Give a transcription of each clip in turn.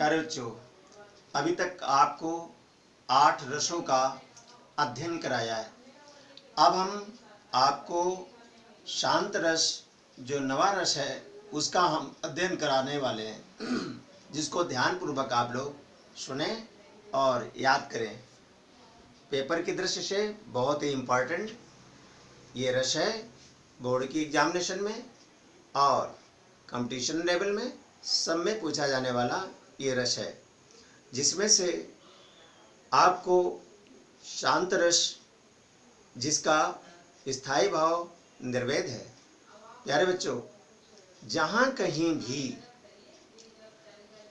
प्यारे बच्चों, अभी तक आपको 8 रसों का अध्ययन कराया है। अब हम आपको शांत रस जो नवा रस है उसका हम अध्ययन कराने वाले हैं, जिसको ध्यानपूर्वक आप लोग सुने और याद करें। पेपर की दृष्टि से बहुत ही इम्पोर्टेंट ये रस है बोर्ड की एग्जामिनेशन में और कंपटीशन लेवल में सब में पूछा जाने वाला ये रस है, जिसमें से आपको शांत रस जिसका स्थायी भाव निर्वेद है। प्यारे बच्चों, जहाँ कहीं भी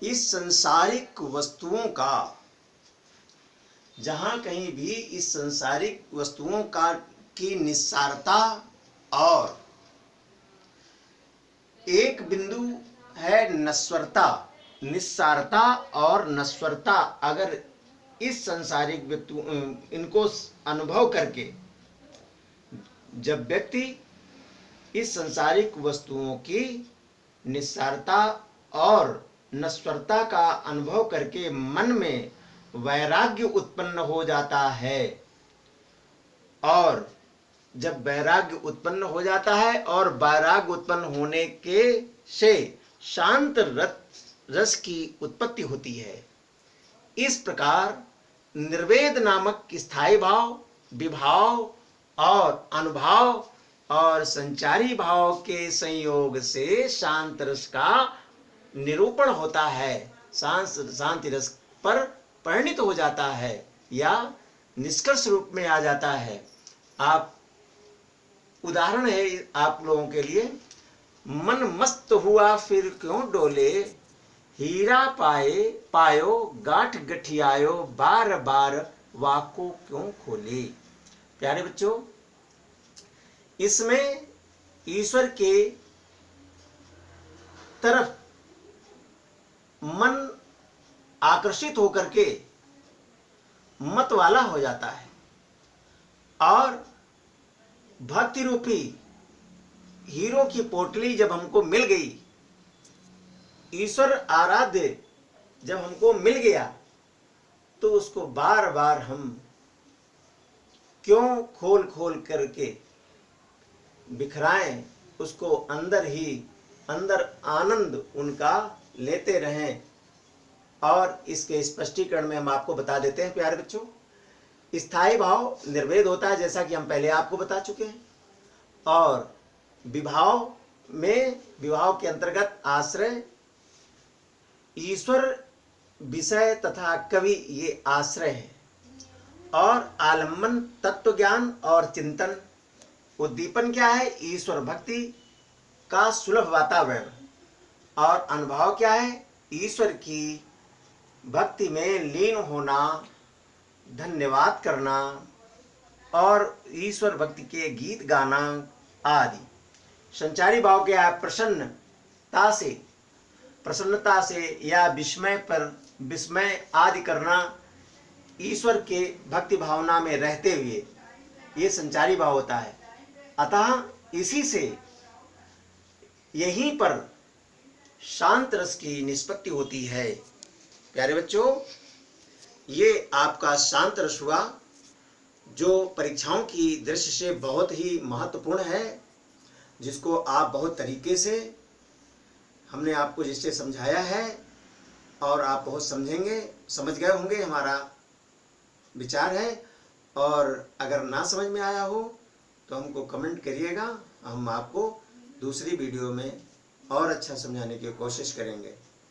इस सांसारिक वस्तुओं का की निस्सारता और एक बिंदु है निस्सारता और नश्वरता, अगर इस सांसारिक इनको अनुभव करके जब व्यक्ति इस सांसारिक वस्तुओं की निस्सारता और नश्वरता का अनुभव करके मन में वैराग्य उत्पन्न हो जाता है, और जब वैराग्य उत्पन्न हो जाता है और वैराग्य उत्पन्न होने के से शांत रस की उत्पत्ति होती है। इस प्रकार निर्वेद नामक स्थायी भाव, विभाव और अनुभाव और संचारी भाव के संयोग से शांत रस का निरूपण होता है, शांति रस पर परिणित हो जाता है या निष्कर्ष रूप में आ जाता है। आप उदाहरण है आप लोगों के लिए, मन मस्त हुआ फिर क्यों डोले, हीरा पायो गांठ गठियायो, बार बार वाको क्यों खोले। प्यारे बच्चों, इसमें ईश्वर के तरफ मन आकर्षित होकर के मत वाला हो जाता है, और भक्ति रूपी हीरो की पोटली जब हमको मिल गई, ईश्वर आराध्य जब हमको मिल गया, तो उसको बार बार हम क्यों खोल खोल करके बिखराएं, उसको अंदर आनंद उनका लेते रहें। और इसके स्पष्टीकरण में हम आपको बता देते हैं। प्यारे बच्चों, स्थायी भाव निर्वेद होता है, जैसा कि हम पहले आपको बता चुके हैं, और विभाव के अंतर्गत आश्रय, ईश्वर, विषय तथा कवि ये आश्रय है, और आलम्बन तत्व ज्ञान और चिंतन। उद्दीपन क्या है? ईश्वर भक्ति का सुलभ वातावरण, और अनुभव क्या है? ईश्वर की भक्ति में लीन होना, धन्यवाद करना और ईश्वर भक्ति के गीत गाना आदि। संचारी भाव क्या है? प्रसन्नता से या विस्मय आदि करना, ईश्वर के भक्ति भावना में रहते हुए, ये संचारी भाव होता है। अतः इसी से यहीं पर शांत रस की निष्पत्ति होती है। प्यारे बच्चों, ये आपका शांत रस हुआ, जो परीक्षाओं की दृष्टि से बहुत ही महत्वपूर्ण है, जिसको आप बहुत तरीके से हमने आपको जिससे समझाया है, और आप बहुत समझ गए होंगे, हमारा विचार है। और अगर ना समझ में आया हो तो हमको कमेंट करिएगा, हम आपको दूसरी वीडियो में और अच्छा समझाने की कोशिश करेंगे।